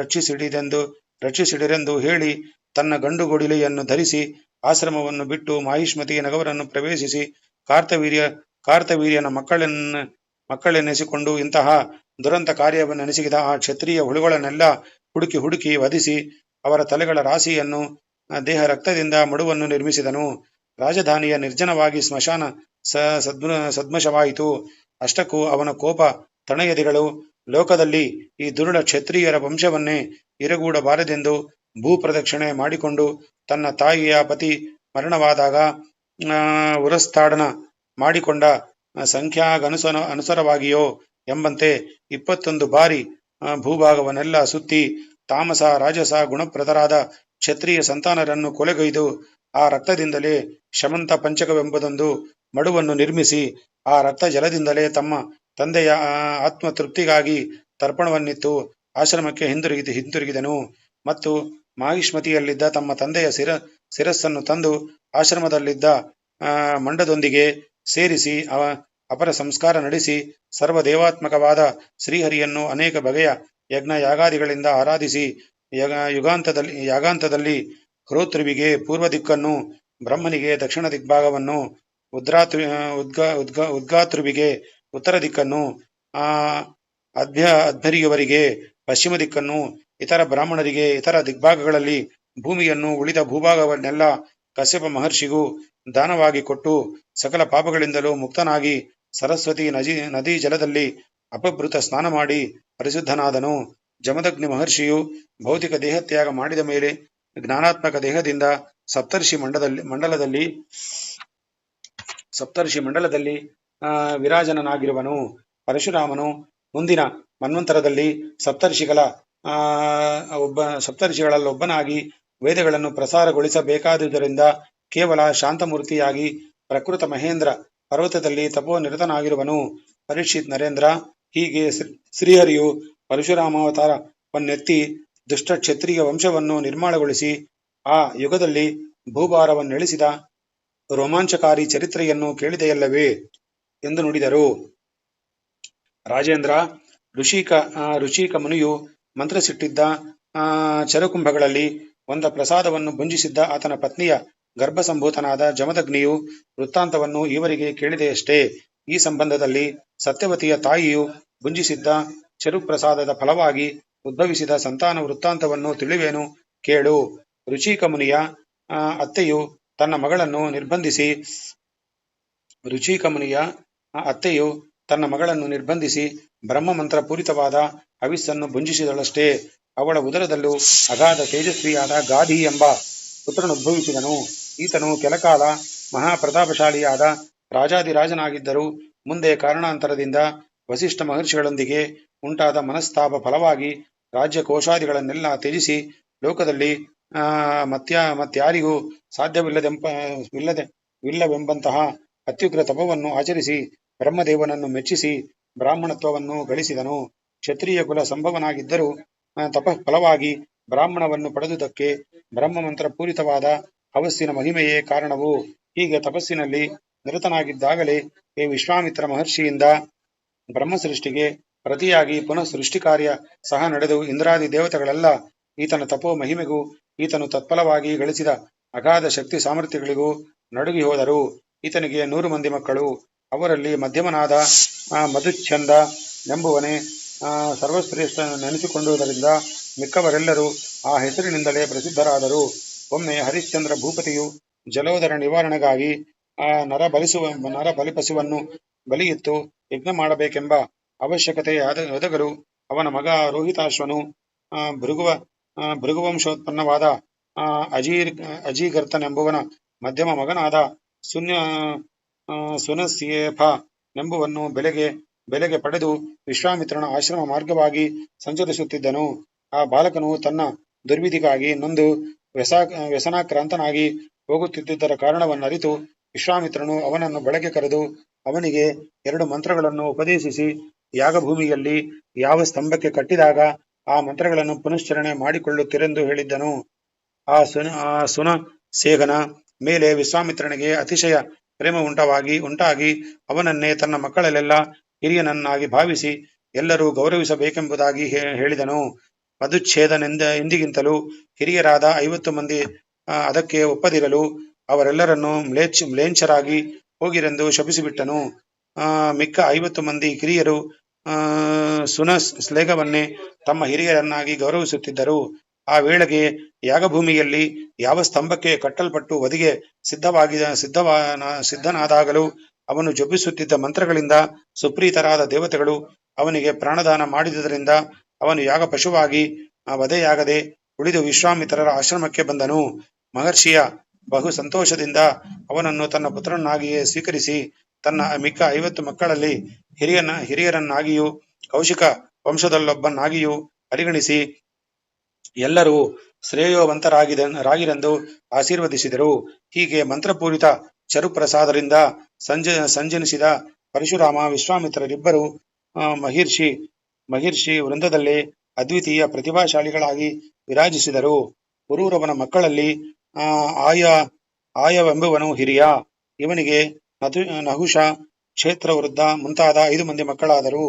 ರಕ್ಷಿಸಿಡಿರೆಂದು ಹೇಳಿ ತನ್ನ ಗಂಡುಗೊಡಿಲೆಯನ್ನು ಧರಿಸಿ ಆಶ್ರಮವನ್ನು ಬಿಟ್ಟು ಮಾಹಿಷ್ಮತಿ ನಗರವನ್ನು ಪ್ರವೇಶಿಸಿ ಕಾರ್ತವೀರ್ಯನ ಮಕ್ಕಳೆನ್ನೆಸಿಕೊಂಡು ಇಂತಹ ದುರಂತ ಕಾರ್ಯವನ್ನು ನೆನೆಸಿದ ಆ ಕ್ಷತ್ರಿಯ ಹುಳುಗಳನ್ನೆಲ್ಲ ಹುಡುಕಿ ವಧಿಸಿ ಅವರ ತಲೆಗಳ ರಾಶಿಯನ್ನು ದೇಹ ರಕ್ತದಿಂದ ಮಡುವನ್ನು ನಿರ್ಮಿಸಿದನು. ರಾಜಧಾನಿಯ ನಿರ್ಜನವಾಗಿ ಸ್ಮಶಾನ ಸದ್ಮಶವಾಯಿತು. ಅಷ್ಟಕ್ಕೂ ಅವನ ಕೋಪ ತಣಯದಿಗಳು ಲೋಕದಲ್ಲಿ ಈ ದುರುಳ ಕ್ಷತ್ರಿಯರ ವಂಶವನ್ನೇ ಇರಗೂಡಬಾರದೆಂದು ಭೂಪ್ರದಕ್ಷಿಣೆ ಮಾಡಿಕೊಂಡು ತನ್ನ ತಾಯಿಯ ಪತಿ ಮರಣವಾದಾಗ ಉರಸ್ತಾಡನ ಮಾಡಿಕೊಂಡ ಅನುಸಾರವಾಗಿಯೋ ಎಂಬಂತೆ 21 ಬಾರಿ ಭೂಭಾಗವನ್ನೆಲ್ಲ ಸುತ್ತಿ ತಾಮಸ ರಾಜಸ ಗುಣಪ್ರದರಾದ ಕ್ಷತ್ರಿಯ ಸಂತಾನರನ್ನು ಕೊಲೆಗೈದು ಆ ರಕ್ತದಿಂದಲೇ ಶಮಂತ ಪಂಚಕವೆಂಬುದೊಂದು ಮಡುವನ್ನು ನಿರ್ಮಿಸಿ ಆ ರಕ್ತ ಜಲದಿಂದಲೇ ತಮ್ಮ ತಂದೆಯ ಆತ್ಮತೃಪ್ತಿಗಾಗಿ ತರ್ಪಣವನ್ನಿತ್ತು ಆಶ್ರಮಕ್ಕೆ ಹಿಂತಿರುಗಿದನು. ಮತ್ತು ಮಾಹಿಷ್ಮತಿಯಲ್ಲಿದ್ದ ತಮ್ಮ ತಂದೆಯ ಶಿರಸ್ಸನ್ನು ತಂದು ಆಶ್ರಮದಲ್ಲಿದ್ದ ಮಂಡದೊಂದಿಗೆ ಸೇರಿಸಿ ಅಪರ ಸಂಸ್ಕಾರ ನಡೆಸಿ ಸರ್ವದೇವಾತ್ಮಕವಾದ ಶ್ರೀಹರಿಯನ್ನು ಅನೇಕ ಬಗೆಯ ಯಜ್ಞ ಯಾಗಾದಿಗಳಿಂದ ಆರಾಧಿಸಿ ಯಾಗಾಂತದಲ್ಲಿ ಹೃತೃವಿಗೆ ಪೂರ್ವ ದಿಕ್ಕನ್ನು, ಬ್ರಹ್ಮನಿಗೆ ದಕ್ಷಿಣ ದಿಗ್ಭಾಗವನ್ನು, ಉದ್ಗಾತೃವಿಗೆ ಉತ್ತರ ದಿಕ್ಕನ್ನು, ಅಧ್ವರಿಯವರಿಗೆ ಪಶ್ಚಿಮ ದಿಕ್ಕನ್ನು, ಇತರ ಬ್ರಾಹ್ಮಣರಿಗೆ ಇತರ ದಿಗ್ಭಾಗಗಳಲ್ಲಿ ಭೂಮಿಯನ್ನು ಉಳಿದ ಭೂಭಾಗವನ್ನೆಲ್ಲ ಕಶ್ಯಪ ಮಹರ್ಷಿಗೂ ದಾನವಾಗಿ ಕೊಟ್ಟು ಸಕಲ ಪಾಪಗಳಿಂದಲೂ ಮುಕ್ತನಾಗಿ ಸರಸ್ವತಿ ನದಿ ಜಲದಲ್ಲಿ ಅಪಭೃತ ಸ್ನಾನ ಮಾಡಿ ಪರಿಶುದ್ಧನಾದನು. ಜಮದಗ್ನಿ ಮಹರ್ಷಿಯು ಭೌತಿಕ ದೇಹತ್ಯಾಗ ಮಾಡಿದ ಮೇಲೆ ಜ್ಞಾನಾತ್ಮಕ ದೇಹದಿಂದ ಸಪ್ತರ್ಷಿ ಮಂಡಲದಲ್ಲಿ ವಿರಾಜನನಾಗಿರುವನು. ಪರಶುರಾಮನು ಮುಂದಿನ ಮನ್ವಂತರದಲ್ಲಿ ಸಪ್ತರ್ಷಿಗಳಲ್ಲೊಬ್ಬನಾಗಿ ವೇದಗಳನ್ನು ಪ್ರಸಾರಗೊಳಿಸಬೇಕಾದುದರಿಂದ ಕೇವಲ ಶಾಂತಮೂರ್ತಿಯಾಗಿ ಪ್ರಕೃತ ಮಹೇಂದ್ರ ಪರ್ವತದಲ್ಲಿ ತಪೋನಿರತನಾಗಿರುವನು. ಪರೀಕ್ಷಿತ್ ನರೇಂದ್ರ, ಹೀಗೆ ಶ್ರೀಹರಿಯು ಪರಶುರಾಮಾವತಾರವನ್ನೆತ್ತಿ ದುಷ್ಟ ಕ್ಷತ್ರಿಯ ವಂಶವನ್ನು ನಿರ್ಮಾಣಗೊಳಿಸಿ ಆ ಯುಗದಲ್ಲಿ ಭೂಭಾರವನ್ನೆಳಿಸಿದ ರೋಮಾಂಚಕಾರಿ ಚರಿತ್ರೆಯನ್ನು ಕೇಳಿದೆಯಲ್ಲವೇ ಎಂದು ನುಡಿದರು. ರಾಜೇಂದ್ರ, ಋಷಿಕ ಮುನಿಯು ಮಂತ್ರಸಿಟ್ಟಿದ್ದ ಚರಕುಂಭಗಳಲ್ಲಿ ಒಂದ ಪ್ರಸಾದವನ್ನು ಭುಂಜಿಸಿದ್ದ ಆತನ ಪತ್ನಿಯ ಗರ್ಭಸಂಭೂತನಾದ ಜಮದಗ್ನಿಯು ವೃತ್ತಾಂತವನ್ನು ಇವರಿಗೆ ಕೇಳಿದೆಯಷ್ಟೇ. ಈ ಸಂಬಂಧದಲ್ಲಿ ಸತ್ಯವತಿಯ ತಾಯಿಯು ಭುಂಜಿಸಿದ್ದ ಚರುಪ್ರಸಾದದ ಫಲವಾಗಿ ಉದ್ಭವಿಸಿದ ಸಂತಾನ ವೃತ್ತಾಂತವನ್ನು ತಿಳಿವೇನು ಕೇಳು. ಋಷಿಕ ಮುನಿಯ ಅತ್ತೆಯು ತನ್ನ ಮಗಳನ್ನು ನಿರ್ಬಂಧಿಸಿ ಬ್ರಹ್ಮಮಂತ್ರ ಪೂರಿತವಾದ ಹವಿಸ್ಸನ್ನು ಭುಂಜಿಸಿದಳಷ್ಟೇ. ಅವಳ ಉದರದಲ್ಲೂ ಅಗಾಧ ತೇಜಸ್ವಿಯಾದ ಗಾಧಿ ಎಂಬ ಪುತ್ರನುದ್ಭವಿಸಿದನು. ಈತನು ಕೆಲಕಾಲ ಮಹಾಪ್ರತಾಪಶಾಲಿಯಾದ ರಾಜಾದಿರಾಜನಾಗಿದ್ದರೂ ಮುಂದೆ ಕಾರಣಾಂತರದಿಂದ ವಸಿಷ್ಠ ಮಹರ್ಷಿಗಳೊಂದಿಗೆ ಉಂಟಾದ ಮನಸ್ತಾಪ ಫಲವಾಗಿ ರಾಜ್ಯಕೋಶಾದಿಗಳನ್ನೆಲ್ಲ ತ್ಯಜಿಸಿ ಲೋಕದಲ್ಲಿ ಮತ್ಯಾರಿಗೂ ಸಾಧ್ಯವಿಲ್ಲವೆಂಬಂತಹ ಅತ್ಯುಗ್ರ ತಪವನ್ನು ಆಚರಿಸಿ ಬ್ರಹ್ಮದೇವನನ್ನು ಮೆಚ್ಚಿಸಿ ಬ್ರಾಹ್ಮಣತ್ವವನ್ನು ಗಳಿಸಿದನು. ಕ್ಷತ್ರಿಯ ಕುಲ ಸಂಭವನಾಗಿದ್ದರೂ ತಪಃಫಲವಾಗಿ ಬ್ರಾಹ್ಮಣವನ್ನು ಪಡೆದುದಕ್ಕೆ ಬ್ರಹ್ಮಮಂತ್ರ ಪೂರಿತವಾದ ಹವಸ್ಸಿನ ಮಹಿಮೆಯೇ ಕಾರಣವು. ಹೀಗೆ ತಪಸ್ಸಿನಲ್ಲಿ ನಿರತನಾಗಿದ್ದಾಗಲೇ ಈ ವಿಶ್ವಾಮಿತ್ರ ಮಹರ್ಷಿಯಿಂದ ಬ್ರಹ್ಮಸೃಷ್ಟಿಗೆ ಪ್ರತಿಯಾಗಿ ಪುನಃ ಸೃಷ್ಟಿ ಕಾರ್ಯ ಸಹ ನಡೆದು ಇಂದ್ರಾದಿ ದೇವತೆಗಳೆಲ್ಲ ಈತನ ತಪೋ ಮಹಿಮೆಗೂ ಈತನು ತತ್ಫಲವಾಗಿ ಗಳಿಸಿದ ಅಗಾಧ ಶಕ್ತಿ ಸಾಮರ್ಥ್ಯಗಳಿಗೂ ನಡುಗಿ ಹೋದರು. ಈತನಿಗೆ 100 ಮಂದಿ ಮಕ್ಕಳು. ಅವರಲ್ಲಿ ಮಧ್ಯಮನಾದ ಮಧುಚ್ಛಂದ ನೆಂಬುವನೇ ಸರ್ವಶ್ರೇಷ್ಠ ನೆನೆಸಿಕೊಂಡುದರಿಂದ ಮಿಕ್ಕವರೆಲ್ಲರೂ ಆ ಹೆಸರಿನಿಂದಲೇ ಪ್ರಸಿದ್ಧರಾದರು. ಒಮ್ಮೆ ಹರಿಶ್ಚಂದ್ರ ಭೂಪತಿಯು ಜಲೋದರ ನಿವಾರಣೆಗಾಗಿ ನರಬಲಿಪಶುವನ್ನು ಬಲಿಯಿತ್ತು ಯಜ್ಞ ಮಾಡಬೇಕೆಂಬ ಅವಶ್ಯಕತೆಯಾದಗಲು ಅವನ ಮಗ ರೋಹಿತಾಶ್ವನು ಭೃಗುವಂಶೋತ್ಪನ್ನವಾದ ಅಜೀಗರ್ತನೆಂಬುವನ ಮಧ್ಯಮ ಮಗನಾದ ಸುನಸ್ಯೇಫನೆಂಬುವನ್ನು ಬೆಲೆಗೆ ಪಡೆದು ವಿಶ್ವಾಮಿತ್ರನ ಆಶ್ರಮ ಮಾರ್ಗವಾಗಿ ಸಂಚರಿಸುತ್ತಿದ್ದನು. ಆ ಬಾಲಕನು ತನ್ನ ದುರ್ವಿಧಿಗಾಗಿ ನೊಂದು ವ್ಯಸನಾಕ್ರಾಂತನಾಗಿ ಹೋಗುತ್ತಿದ್ದುದರ ಕಾರಣವನ್ನರಿತು ವಿಶ್ವಾಮಿತ್ರನು ಅವನನ್ನು ಬಳಿಗೆ ಕರೆದು ಅವನಿಗೆ 2 ಮಂತ್ರಗಳನ್ನು ಉಪದೇಶಿಸಿ ಯಾಗಭೂಮಿಯಲ್ಲಿ ಯಾವ ಸ್ತಂಭಕ್ಕೆ ಕಟ್ಟಿದಾಗ ಆ ಮಂತ್ರಗಳನ್ನು ಪುನಶ್ಚರಣೆ ಮಾಡಿಕೊಳ್ಳುತ್ತಿರೆಂದು ಹೇಳಿದ್ದನು. ಆ ಸುನಸೇಗನ ಮೇಲೆ ವಿಶ್ವಾಮಿತ್ರನಿಗೆ ಅತಿಶಯ ಪ್ರೇಮ ಉಂಟಾಗಿ ಅವನನ್ನೇ ತನ್ನ ಮಕ್ಕಳಲ್ಲೆಲ್ಲ ಹಿರಿಯನನ್ನಾಗಿ ಭಾವಿಸಿ ಎಲ್ಲರೂ ಗೌರವಿಸಬೇಕೆಂಬುದಾಗಿ ಹೇಳಿದನು. ಮಧುಚ್ಛೇದನೆಂದಿಗಿಂತಲೂ ಹಿರಿಯರಾದ 50 ಮಂದಿ ಅದಕ್ಕೆ ಒಪ್ಪದಿರಲು ಅವರೆಲ್ಲರನ್ನೂ ಮ್ಲೇಚ್ಛರಾಗಿ ಹೋಗಿರೆಂದು ಶಪಿಸಿಬಿಟ್ಟನು. ಮಿಕ್ಕ 50 ಮಂದಿ ಕಿರಿಯರು ಸುನಸ್ಲೇಗವನ್ನೇ ತಮ್ಮ ಹಿರಿಯರನ್ನಾಗಿ ಗೌರವಿಸುತ್ತಿದ್ದರು. ಆ ವೇಳೆಗೆ ಯಾಗಭೂಮಿಯಲ್ಲಿ ಯಾವ ಸ್ತಂಭಕ್ಕೆ ಕಟ್ಟಲ್ಪಟ್ಟು ವಧಿಗೆ ಸಿದ್ಧನಾದಾಗಲೂ ಅವನು ಜಪಿಸುತ್ತಿದ್ದ ಮಂತ್ರಗಳಿಂದ ಸುಪ್ರೀತರಾದ ದೇವತೆಗಳು ಅವನಿಗೆ ಪ್ರಾಣದಾನ ಮಾಡಿದುದರಿಂದ ಅವನು ಯಾಗ ಪಶುವಾಗಿ ವಧೆಯಾಗದೆ ಉಳಿದು ವಿಶ್ವಾಮಿತ್ರರ ಆಶ್ರಮಕ್ಕೆ ಬಂದನು. ಮಹರ್ಷಿಯ ಬಹು ಸಂತೋಷದಿಂದ ಅವನನ್ನು ತನ್ನ ಪುತ್ರನಾಗಿಯೇ ಸ್ವೀಕರಿಸಿ ತನ್ನ ಮಿಕ್ಕ 50 ಮಕ್ಕಳಲ್ಲಿ ಹಿರಿಯರನ್ನಾಗಿಯೂ ಕೌಶಿಕ ವಂಶದಲ್ಲೊಬ್ಬನಾಗಿಯೂ ಪರಿಗಣಿಸಿ ಎಲ್ಲರೂ ಶ್ರೇಯೋವಂತರಾಗಿರೆಂದು ಆಶೀರ್ವದಿಸಿದರು. ಹೀಗೆ ಮಂತ್ರಪೂರಿತ ಚರುಪ್ರಸಾದರಿಂದ ಸಂಜನಿಸಿದ ಪರಶುರಾಮ ವಿಶ್ವಾಮಿತ್ರರಿಬ್ಬರು ಮಹಿರ್ಷಿ ವೃಂದದಲ್ಲೇ ಅದ್ವಿತೀಯ ಪ್ರತಿಭಾಶಾಲಿಗಳಾಗಿ ವಿರಾಜಿಸಿದರು. ಪುರೂರವನ ಮಕ್ಕಳಲ್ಲಿ ಆಯವೆಂಬುವನು ಹಿರಿಯ. ಇವನಿಗೆ ನಹುಷ, ಕ್ಷೇತ್ರವೃದ್ಧ ಮುಂತಾದ 5 ಮಂದಿ ಮಕ್ಕಳಾದರು.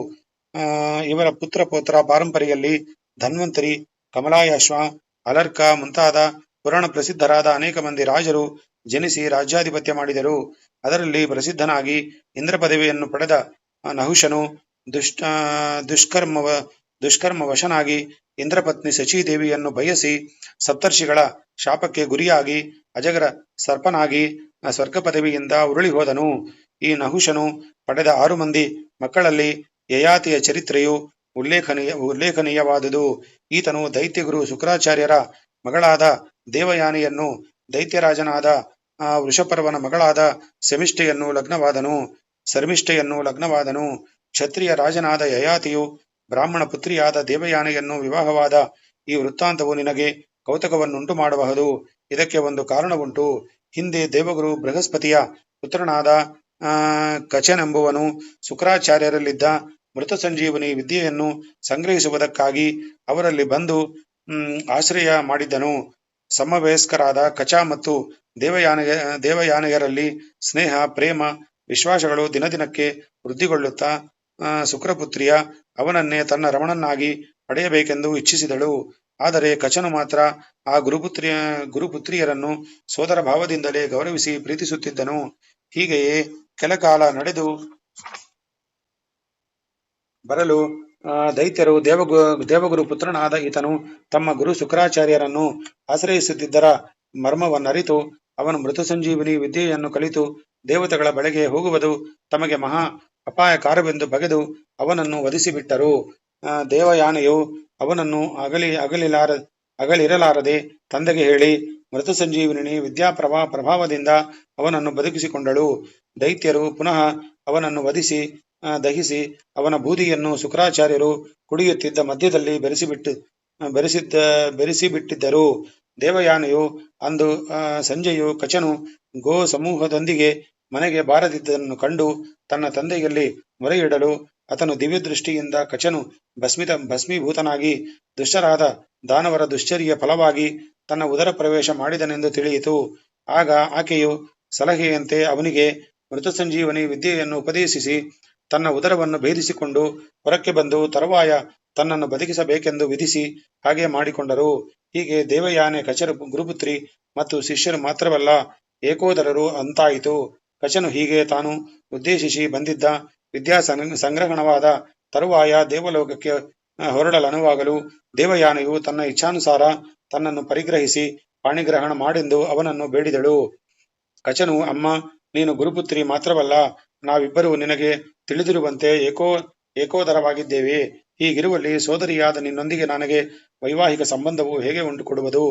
ಇವರ ಪುತ್ರ ಪಾರಂಪರೆಯಲ್ಲಿ ಧನ್ವಂತರಿ, ಕಮಲಾಯಾಶ್ವ, ಅಲರ್ಕ ಮುಂತಾದ ಪುರಾಣ ಪ್ರಸಿದ್ಧರಾದ ಅನೇಕ ಮಂದಿ ರಾಜರು ಜನಿಸಿ ರಾಜ್ಯಾಧಿಪತ್ಯ ಮಾಡಿದರು. ಅದರಲ್ಲಿ ಪ್ರಸಿದ್ಧನಾಗಿ ಇಂದ್ರ ಪದವಿಯನ್ನು ಪಡೆದ ನಹುಷನು ದುಷ್ಕರ್ಮವಶನಾಗಿ ಇಂದ್ರಪತ್ನಿ ಶಚೀದೇವಿಯನ್ನು ಬಯಸಿ ಸಪ್ತರ್ಷಿಗಳ ಶಾಪಕ್ಕೆ ಗುರಿಯಾಗಿ ಅಜಗರ ಸರ್ಪನಾಗಿ ಸ್ವರ್ಗ ಪದವಿಯಿಂದ ಉರುಳಿ ಹೋದನು. ಈ ನಹುಷನು ಪಡೆದ 6 ಮಂದಿ ಮಕ್ಕಳಲ್ಲಿ ಯಯಾತಿಯ ಚರಿತ್ರೆಯು ಉಲ್ಲೇಖನೀಯವಾದುದು. ಈತನು ದೈತ್ಯಗುರು ಶುಕ್ರಾಚಾರ್ಯರ ಮಗಳಾದ ದೇವಯಾನಿಯನ್ನು, ದೈತ್ಯರಾಜನಾದ ವೃಷಪರ್ವನ ಮಗಳಾದ ಶರ್ಮಿಷ್ಠೆಯನ್ನು ಲಗ್ನವಾದನು. ಕ್ಷತ್ರಿಯ ರಾಜನಾದ ಯಯಾತಿಯು ಬ್ರಾಹ್ಮಣ ಪುತ್ರಿಯಾದ ದೇವಯಾನಿಯನ್ನು ವಿವಾಹವಾದ ಈ ವೃತ್ತಾಂತವು ನಿನಗೆ ಕೌತುಕವನ್ನುಂಟು ಮಾಡಬಹುದು. ಇದಕ್ಕೆ ಒಂದು ಕಾರಣವುಂಟು. ಹಿಂದೆ ದೇವಗುರು ಬೃಹಸ್ಪತಿಯ ಪುತ್ರನಾದ ಕಚನೆಂಬುವನು ಶುಕ್ರಾಚಾರ್ಯರಲ್ಲಿದ್ದ ಮೃತ ಸಂಜೀವನಿ ವಿದ್ಯೆಯನ್ನು ಸಂಗ್ರಹಿಸುವುದಕ್ಕಾಗಿ ಅವರಲ್ಲಿ ಬಂದು ಆಶ್ರಯ ಮಾಡಿದ್ದನು. ಸಮವಯಸ್ಕರಾದ ಕಚ ಮತ್ತು ದೇವಯಾನೆಯರಲ್ಲಿ ಸ್ನೇಹ, ಪ್ರೇಮ, ವಿಶ್ವಾಸಗಳು ದಿನದಿನಕ್ಕೆ ವೃದ್ಧಿಗೊಳ್ಳುತ್ತಾ ಶುಕ್ರಪುತ್ರಿಯ ಅವನನ್ನೇ ತನ್ನ ರಮಣನ್ನಾಗಿ ಪಡೆಯಬೇಕೆಂದು ಇಚ್ಛಿಸಿದಳು. ಆದರೆ ಕಚನು ಮಾತ್ರ ಆ ಗುರುಪುತ್ರಿಯರನ್ನು ಸೋದರ ಭಾವದಿಂದಲೇ ಗೌರವಿಸಿ ಪ್ರೀತಿಸುತ್ತಿದ್ದನು. ಹೀಗೆಯೇ ಕೆಲಕಾಲ ನಡೆದು ಬರಲು ದೈತ್ಯರು ದೇವಗುರು ಪುತ್ರನಾದ ಈತನು ತಮ್ಮ ಗುರು ಶುಕ್ರಾಚಾರ್ಯರನ್ನು ಆಶ್ರಯಿಸುತ್ತಿದ್ದರ ಮರ್ಮವನ್ನರಿತು ಅವನು ಮೃತ ಸಂಜೀವಿನಿ ವಿದ್ಯೆಯನ್ನು ಕಲಿತು ದೇವತೆಗಳ ಬಳಿಗೆ ಹೋಗುವುದು ತಮಗೆ ಮಹಾ ಅಪಾಯಕಾರವೆಂದು ಬಗೆದು ಅವನನ್ನು ವಧಿಸಿಬಿಟ್ಟರು. ದೇವಯಾನೆಯು ಅವನನ್ನು ಅಗಲಿರಲಾರದೆ ತಂದೆಗೆ ಹೇಳಿ ಮೃತ ಸಂಜೀವಿನಿ ವಿದ್ಯಾ ಪ್ರಭಾವದಿಂದ ಅವನನ್ನು ಬದುಕಿಸಿಕೊಂಡಳು. ದೈತ್ಯರು ಪುನಃ ಅವನನ್ನು ದಹಿಸಿ ಅವನ ಬೂದಿಯನ್ನು ಶುಕ್ರಾಚಾರ್ಯರು ಕುಡಿಯುತ್ತಿದ್ದ ಮಧ್ಯದಲ್ಲಿ ಬೆರೆಸಿಬಿಟ್ಟಿದ್ದರು. ದೇವಯಾನೆಯು ಅಂದು ಸಂಜೆಯು ಕಚನು ಗೋ ಸಮೂಹದೊಂದಿಗೆ ಮನೆಗೆ ಬಾರದಿದ್ದನ್ನು ಕಂಡು ತನ್ನ ತಂದೆಯಲ್ಲಿ ಮೊರೆಯಿಡಲು ಆತನು ದಿವ್ಯದೃಷ್ಟಿಯಿಂದ ಕಚನು ಭಸ್ಮೀಭೂತನಾಗಿ ದುಷ್ಟರಾದ ದಾನವರ ದುಶ್ಚರ್ಯ ಫಲವಾಗಿ ತನ್ನ ಉದರ ಪ್ರವೇಶ ಮಾಡಿದನೆಂದು ತಿಳಿಯಿತು. ಆಗ ಆಕೆಯು ಸಲಹೆಯಂತೆ ಅವನಿಗೆ ಮೃತ ಸಂಜೀವನಿ ವಿದ್ಯೆಯನ್ನು ಉಪದೇಶಿಸಿ ತನ್ನ ಉದರವನ್ನು ಭೇದಿಸಿಕೊಂಡು ಹೊರಕ್ಕೆ ಬಂದು ತರುವಾಯ ತನ್ನನ್ನು ಬದುಕಿಸಬೇಕೆಂದು ವಿಧಿಸಿ ಹಾಗೆ ಮಾಡಿಕೊಂಡರು. ಹೀಗೆ ದೇವಯಾನೆ ಕಚರ ಗುರುಪುತ್ರಿ ಮತ್ತು ಶಿಷ್ಯರು ಮಾತ್ರವಲ್ಲ ಏಕೋದರರು ಅಂತಾಯಿತು. ಕಚನು ಹೀಗೆ ತಾನು ಉದ್ದೇಶಿಸಿ ಬಂದಿದ್ದ ವಿದ್ಯಾ ಸಂಗ್ರಹಣವಾದ ತರುವಾಯ ದೇವಲೋಕಕ್ಕೆ ಹೊರಡಲನುವಾಗಲು ದೇವಯಾನೆಯು ತನ್ನ ಇಚ್ಛಾನುಸಾರ ತನ್ನನ್ನು ಪರಿಗ್ರಹಿಸಿ ಪಾಣಿಗ್ರಹಣ ಮಾಡೆಂದು ಅವನನ್ನು ಬೇಡಿದಳು. ಕಚನು, ಅಮ್ಮ, ನೀನು ಗುರುಪುತ್ರಿ ಮಾತ್ರವಲ್ಲ, ನಾವಿಬ್ಬರೂ ನಿನಗೆ ತಿಳಿದಿರುವಂತೆ ಏಕೋದರವಾಗಿದ್ದೇವೆ. ಹೀಗಿರುವಲ್ಲಿ ಸೋದರಿಯಾದ ನಿನ್ನೊಂದಿಗೆ ನನಗೆ ವೈವಾಹಿಕ ಸಂಬಂಧವು ಹೇಗೆ ಉಂಟುಕೊಡುವುದು?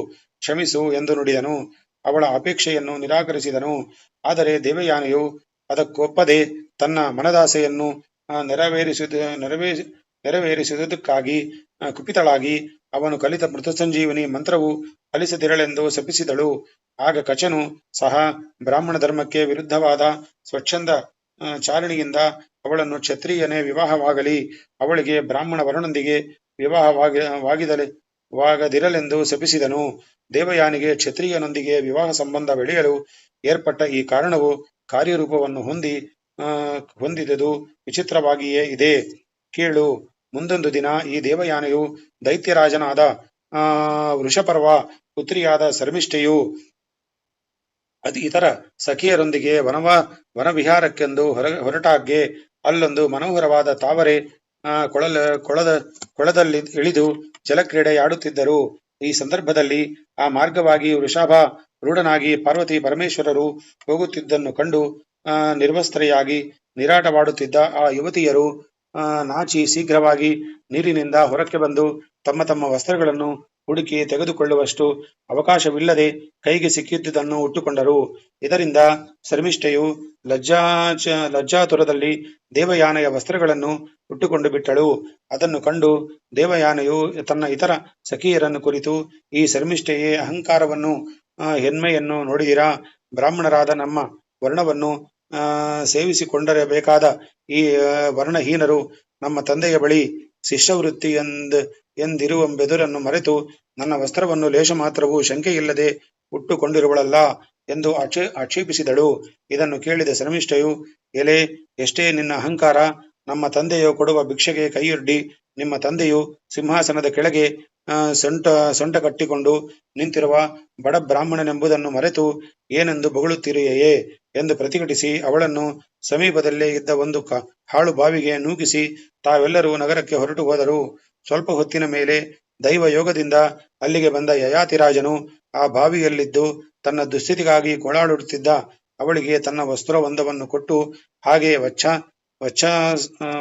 ಕ್ಷಮಿಸು ಎಂದು ನುಡಿದನು. ಅವಳ ಅಪೇಕ್ಷೆಯನ್ನು ನಿರಾಕರಿಸಿದನು. ಆದರೆ ದೇವಯಾನೆಯು ಅದಕ್ಕೊಪ್ಪದೆ ತನ್ನ ಮನದಾಸೆಯನ್ನು ನೆರವೇರಿಸುವುದಕ್ಕಾಗಿ ಕುಪಿತಳಾಗಿ ಅವನು ಕಲಿತ ಮೃತಸಂಜೀವಿನಿ ಮಂತ್ರವು ಫಲಿಸದಿರಲೆಂದು ಶಪಿಸಿದಳು. ಆಗ ಕಚನು ಸಹ ಬ್ರಾಹ್ಮಣ ಧರ್ಮಕ್ಕೆ ವಿರುದ್ಧವಾದ ಸ್ವಚ್ಛಂದ ಚಾರಣಿಯಿಂದ ಅವಳನ್ನು ಕ್ಷತ್ರಿಯನೇ ವಿವಾಹವಾಗಲಿ, ಅವಳಿಗೆ ಬ್ರಾಹ್ಮಣ ವರನೊಂದಿಗೆ ವಿವಾಹವಾಗದಿರಲೆಂದು ಶಪಿಸಿದನು. ದೇವಯಾನಿಗೆ ಕ್ಷತ್ರಿಯನೊಂದಿಗೆ ವಿವಾಹ ಸಂಬಂಧ ಬೆಳೆಯಲು ಏರ್ಪಟ್ಟ ಈ ಕಾರಣವು ಕಾರ್ಯರೂಪವನ್ನು ಹೊಂದಿದುದು ವಿಚಿತ್ರವಾಗಿಯೇ ಇದೆ. ಕೇಳು. ಮುಂದೊಂದು ದಿನ ಈ ದೇವಯಾನೆಯು ದೈತ್ಯರಾಜನಾದ ವೃಷಪರ್ವ ಪುತ್ರಿಯಾದ ಶರ್ಮಿಷ್ಠೆಯು ಇತರ ಸಖಿಯರೊಂದಿಗೆ ವನವಿಹಾರಕ್ಕೆಂದು ಹೊರಟಾಗ್ಗೆ ಅಲ್ಲೊಂದು ಮನೋಹರವಾದ ತಾವರೆ ಕೊಳದಲ್ಲಿ ಇಳಿದು ಜಲಕ್ರೀಡೆಯಾಡುತ್ತಿದ್ದರು. ಈ ಸಂದರ್ಭದಲ್ಲಿ ಆ ಮಾರ್ಗವಾಗಿ ವೃಷಭ ರೂಢನಾಗಿ ಪಾರ್ವತಿ ಪರಮೇಶ್ವರರು ಹೋಗುತ್ತಿದ್ದನ್ನು ಕಂಡು ನಿರ್ವಸ್ತ್ರೆಯಾಗಿ ನೀರಾಟವಾಡುತ್ತಿದ್ದ ಆ ಯುವತಿಯರು ನಾಚಿ ಶೀಘ್ರವಾಗಿ ನೀರಿನಿಂದ ಹೊರಕ್ಕೆ ಬಂದು ತಮ್ಮ ತಮ್ಮ ವಸ್ತ್ರಗಳನ್ನು ಹುಡುಕಿ ತೆಗೆದುಕೊಳ್ಳುವಷ್ಟು ಅವಕಾಶವಿಲ್ಲದೆ ಕೈಗೆ ಸಿಕ್ಕಿದ್ದುದನ್ನು ಉಟ್ಟುಕೊಂಡರು. ಇದರಿಂದ ಶರ್ಮಿಷ್ಠೆಯು ಲಜ್ಜಾತುರದಲ್ಲಿ ದೇವಯಾನೆಯ ವಸ್ತ್ರಗಳನ್ನು ಉಟ್ಟುಕೊಂಡು ಬಿಟ್ಟಳು. ಅದನ್ನು ಕಂಡು ದೇವಯಾನೆಯು ತನ್ನ ಇತರ ಸಖಿಯರನ್ನು ಕುರಿತು, ಈ ಶರ್ಮಿಷ್ಠೆಯೇ ಅಹಂಕಾರವನ್ನು ಹೆಮ್ಮೆಯನ್ನು ನೋಡಿದಿರಾ? ಬ್ರಾಹ್ಮಣರಾದ ನಮ್ಮ ವರ್ಣವನ್ನು ಸೇವಿಸಿಕೊಂಡಿರಬೇಕಾದ ಈ ವರ್ಣಹೀನರು ನಮ್ಮ ತಂದೆಯ ಬಳಿ ಶಿಷ್ಯವೃತ್ತಿ ಎಂದಿರುವೆಂಬುದನ್ನು ಮರೆತು ನನ್ನ ವಸ್ತ್ರವನ್ನು ಲೇಷ ಮಾತ್ರವೂ ಶಂಕೆಯಿಲ್ಲದೆ ಉಟ್ಟುಕೊಂಡಿರುವಳಲ್ಲ ಎಂದು ಆಕ್ಷೇಪಿಸಿದಳು. ಇದನ್ನು ಕೇಳಿದ ಶರ್ಮಿಷ್ಠೆಯು, ಎಲೆ, ಎಷ್ಟೇ ನಿನ್ನ ಅಹಂಕಾರ! ನಮ್ಮ ತಂದೆಯು ಕೊಡುವ ಭಿಕ್ಷೆಗೆ ಕೈಯೊಡ್ಡಿ ನಿಮ್ಮ ತಂದೆಯು ಸಿಂಹಾಸನದ ಕೆಳಗೆ ಸೊಂಟ ಕಟ್ಟಿಕೊಂಡು ನಿಂತಿರುವ ಬಡ ಬ್ರಾಹ್ಮಣನೆಂಬುದನ್ನು ಮರೆತು ಏನೆಂದು ಬೊಗಳುತ್ತೀರಿಯೇ ಎಂದು ಪ್ರತಿಭಟಿಸಿ ಅವಳನ್ನು ಸಮೀಪದಲ್ಲೇ ಇದ್ದ ಒಂದು ಹಾಳು ಬಾವಿಗೆ ನೂಕಿಸಿ ತಾವೆಲ್ಲರೂ ನಗರಕ್ಕೆ ಹೊರಟು ಹೋದರು. ಸ್ವಲ್ಪ ಹೊತ್ತಿನ ಮೇಲೆ ದೈವ ಯೋಗದಿಂದ ಅಲ್ಲಿಗೆ ಬಂದ ಯಯಾತಿರಾಜನು ಆ ಬಾವಿಯಲ್ಲಿದ್ದು ತನ್ನ ದುಸ್ಥಿತಿಗಾಗಿ ಗೋಳಾಡುತ್ತಿದ್ದ ಅವಳಿಗೆ ತನ್ನ ವಸ್ತ್ರವೊಂದವನ್ನು ಕೊಟ್ಟು, ಹಾಗೆ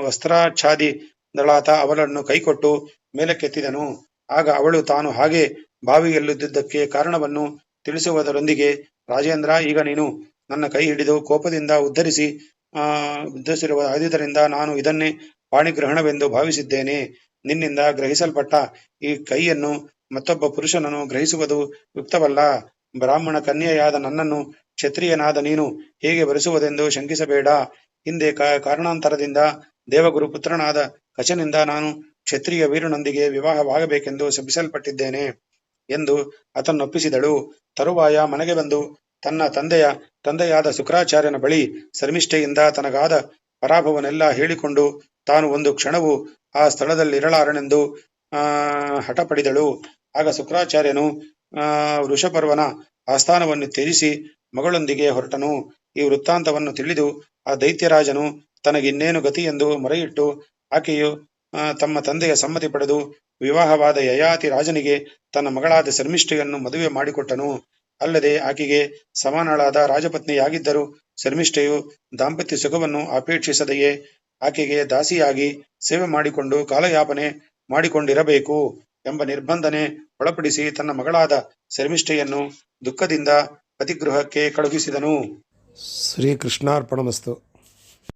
ವಸ್ತ್ರಾಚ್ಛಾದಿತಳಾದ ಅವಳನ್ನು ಕೈಕೊಟ್ಟು ಮೇಲಕ್ಕೆತ್ತಿದನು. ಆಗ ಅವಳು ತಾನು ಹಾಗೆ ಬಾವಿಯಲ್ಲಿದ್ದುದಕ್ಕೆ ಕಾರಣವನ್ನು ತಿಳಿಸುವುದರೊಂದಿಗೆ, ರಾಜೇಂದ್ರ, ಈಗ ನೀನು ನನ್ನ ಕೈ ಹಿಡಿದು ಕೋಪದಿಂದ ಉದ್ಧರಿಸಿರುವ ಆದುದರಿಂದ ನಾನು ಇದನ್ನೇ ಪಾಣಿಗ್ರಹಣವೆಂದು ಭಾವಿಸಿದ್ದೇನೆ. ನಿನ್ನಿಂದ ಗ್ರಹಿಸಲ್ಪಟ್ಟ ಈ ಕೈಯನ್ನು ಮತ್ತೊಬ್ಬ ಪುರುಷನನ್ನು ಗ್ರಹಿಸುವುದು ಯುಕ್ತವಲ್ಲ. ಬ್ರಾಹ್ಮಣ ಕನ್ಯೆಯಾದ ನನ್ನನ್ನು ಕ್ಷತ್ರಿಯನಾದ ನೀನು ಹೇಗೆ ಬರೆಸುವುದೆಂದು ಶಂಕಿಸಬೇಡ. ಹಿಂದೆ ಕಾರಣಾಂತರದಿಂದ ದೇವಗುರು ಪುತ್ರನಾದ ಕಚನಿಂದ ನಾನು ಕ್ಷತ್ರಿಯ ವೀರನೊಂದಿಗೆ ವಿವಾಹವಾಗಬೇಕೆಂದು ಶಪಿಸಲ್ಪಟ್ಟಿದ್ದೇನೆ ಎಂದು ಆತನೊಪ್ಪಿಸಿದಳು. ತರುವಾಯ ಮನೆಗೆ ಬಂದು ತನ್ನ ತಂದೆಯಾದ ಶುಕ್ರಾಚಾರ್ಯನ ಬಳಿ ಶರ್ಮಿಷ್ಠೆಯಿಂದ ತನಗಾದ ಪರಾಭವನೆಲ್ಲ ಹೇಳಿಕೊಂಡು ತಾನು ಒಂದು ಕ್ಷಣವೂ ಆ ಸ್ಥಳದಲ್ಲಿರಲಾರನೆಂದು ಹಠಪಡಿದಳು. ಆಗ ಶುಕ್ರಾಚಾರ್ಯನು ವೃಷಪರ್ವನ ಆಸ್ಥಾನವನ್ನು ತ್ಯಜಿಸಿ ಮಗಳೊಂದಿಗೆ ಹೊರಟನು. ಈ ವೃತ್ತಾಂತವನ್ನು ತಿಳಿದು ಆ ದೈತ್ಯರಾಜನು ತನಗಿನ್ನೇನು ಗತಿಯೆಂದು ಮೊರೆಯಿಟ್ಟು ಆಕೆಯು ತಮ್ಮ ತಂದೆಯ ಸಮ್ಮತಿ ಪಡೆದು ವಿವಾಹವಾದ ಯಯಾತಿ ರಾಜನಿಗೆ ತನ್ನ ಮಗಳಾದ ಶರ್ಮಿಷ್ಠೆಯನ್ನು ಮದುವೆ ಮಾಡಿಕೊಟ್ಟನು. ಅಲ್ಲದೆ ಆಕೆಗೆ ಸಮಾನಳಾದ ರಾಜಪತ್ನಿಯಾಗಿದ್ದರೂ ಶರ್ಮಿಷ್ಠೆಯು ದಾಂಪತ್ಯ ಸುಖವನ್ನು ಅಪೇಕ್ಷಿಸದೆಯೇ ಆಕೆಗೆ ದಾಸಿಯಾಗಿ ಸೇವೆ ಮಾಡಿಕೊಂಡು ಕಾಲಯಾಪನೆ ಮಾಡಿಕೊಂಡಿರಬೇಕು ಎಂಬ ನಿರ್ಬಂಧನೆ ಒಳಪಡಿಸಿ ತನ್ನ ಮಗಳಾದ ಶರ್ಮಿಷ್ಠೆಯನ್ನು ದುಃಖದಿಂದ ಪತಿಗೃಹಕ್ಕೆ ಕಳುಹಿಸಿದನು. ಶ್ರೀಕೃಷ್ಣಾರ್ಪಣಮಸ್ತು.